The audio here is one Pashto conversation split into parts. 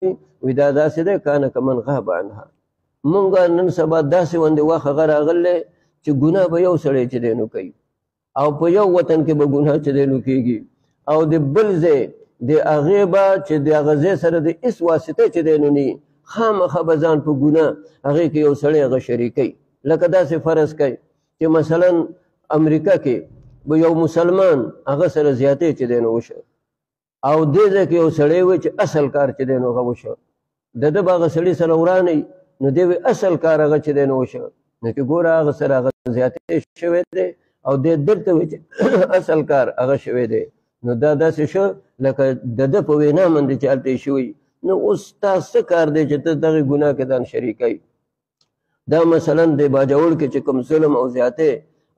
وی دا داسې دی کانه کمن غاب عنها. مونږ نن سبا داسې غوندې وخت هغه راغلی چې ګناه به یو سړی چې دی نو کوي او په یو وطن کې به ګناه چې دی نو کېږي او د بل ځای د هغې به چې د هغه ځای سره د هېڅ واسطه چې دی نو نه خامخا به ځان په ګناه هغې کې یو سړی هغه شریکوي. لکه داسې فرض کوي چې مثلا امریکا کې به یو مسلمان هغه سره زیاتې چې دی نو وشه او دې ځای کې یو سړی وي چې اصل کار چې دی نو هغه وشه د ده به هغه سړي سره ورانوي نو دی وي اصل کار هغه چې دی نو وشه نو چې ګوره هغه سره هغه زیاتې شوی دی او دی دلته وي چې اصل کار هغه شوی دی نو دا داسې شو لکه د ده په وینا باندې چې هلته یې شوي نو اوس ستا څه کار دی چې ته دغې ګناه کې ځان شریکوي. دا مثلا د باجوړ کې چې کوم ظلم او زیاتې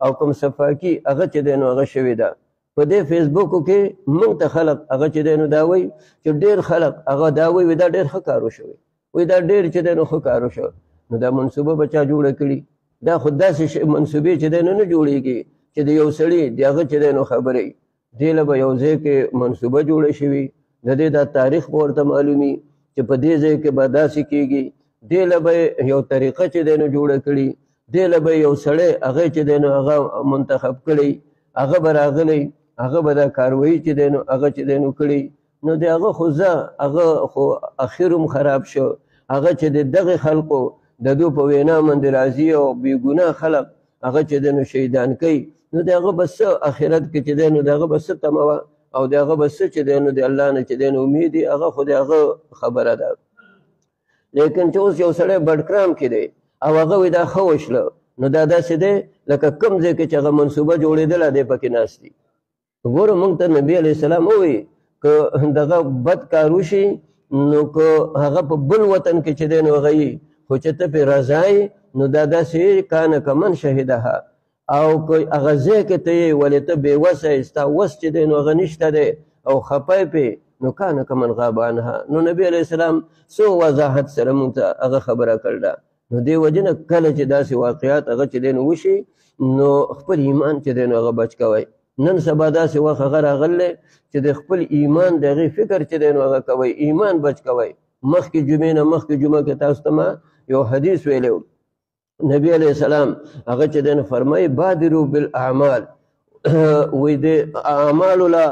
او کوم صفاکي هغه چې دی نو هغه شوې ده په دې فیسبوکو کې موږ ته خلک هغه چې دی نو دا وایي چې ډېر خلک هغه دا وایي دا ډېر ښه کار وشوی وایي دا ډېر چې دی نو ښه کار وشو نو دا منصوبه به چا جوړه کړي دا خو داسې منصوبې چې دی نو نه جوړېږي چې د یو سړي د هغه چې دی نو خبرې دې له به یو ځای کې منصوبه جوړه شوي د دې دا تاریخ به ورته معلومي چې په دې ځای کې به داسې کېږي دې له به یو طریقه چې دی نو جوړه کړي دې له به یو سړی هغه چې دی نو هغه منتخب کړی هغه به راغلی هغه به دا کاروایي چې دی نو هغه چې دی نو کړي نو د هغه خو هغه خو اخر هم خراب شو هغه چې د دغې خلقو د دو په وینا باندې راځي او بېګناه خلق هغه چې دی نو شهیدان کوي نو د هغه به څه آخرت کې چې دی نو د هغه به څه تمه وه او د هغه به څه چې دی نو د الله نه چې دی نو امید وي هغه خو د هغه خبره ده. لیکن چې اوس یو سړی بډکرام کې دی او هغه وایي دا ښه وشله نو دا داسې دی لکه کوم ځای کې چې هغه منصوبه جوړېدله دی پکې ناست دي. ګوره موږ ته نبي علیه السلام ووایي که دغه بد کار وشي نو که هغه په بل وطن کې چې دی نو هغه وي خو چې ته پرې رضا یې نو دا داسې کانه کمن شهیدها او که هغه ځای کې ته یې ولې ته بېوسه یې ستا وس چې دی نو هغه نشته دی او خفه پې نو کانه کمن غاب عنها. نو نبي علیه السلام څو وضاحت سره موږ ته هغه خبره کړله نو دې وجې نه کله چې داسې واقعات هغه چې دی نو وشي نو خپل ایمان چې دی نو هغه بچ کوئ. نن سبا داسې وخت هغه راغلی چې د خپل ایمان د هغې فکر چې دی نو هغه کوئ ایمان بچ کوئ. مخکې جمعې نه مخکې جمعه کې تاسو ته ما یو حدیث ویلی و نبی علیه السلام هغه چې دی نو فرمایي بادرو بالاعمال وایي د اعمالو له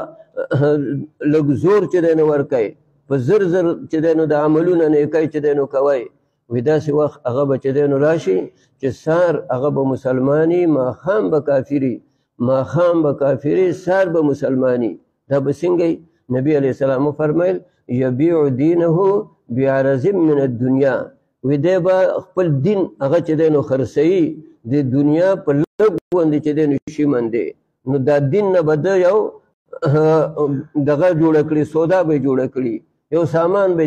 لږ زور چې دی نو ورکوئ په زر زر چې دی نو د عملونه نیکۍ چې دی نو کوئ وایي داسې وخت هغه به چې دی نو راشي چې سار هغه به مسلماني ماښام به کافري ماښام به کافري سار به مسلماني دا به څنګه نبی علیه السلام وفرمیل یبیع دینه بعرض من الدنیا وی دی به خپل دین هغه چې دی نو خرڅوي د دنیا په لږ باندې چې دی نو شي باندې نو دا دین نه به ده یو دغه جوړه کړي سودا به یې جوړه کړي یو سامان به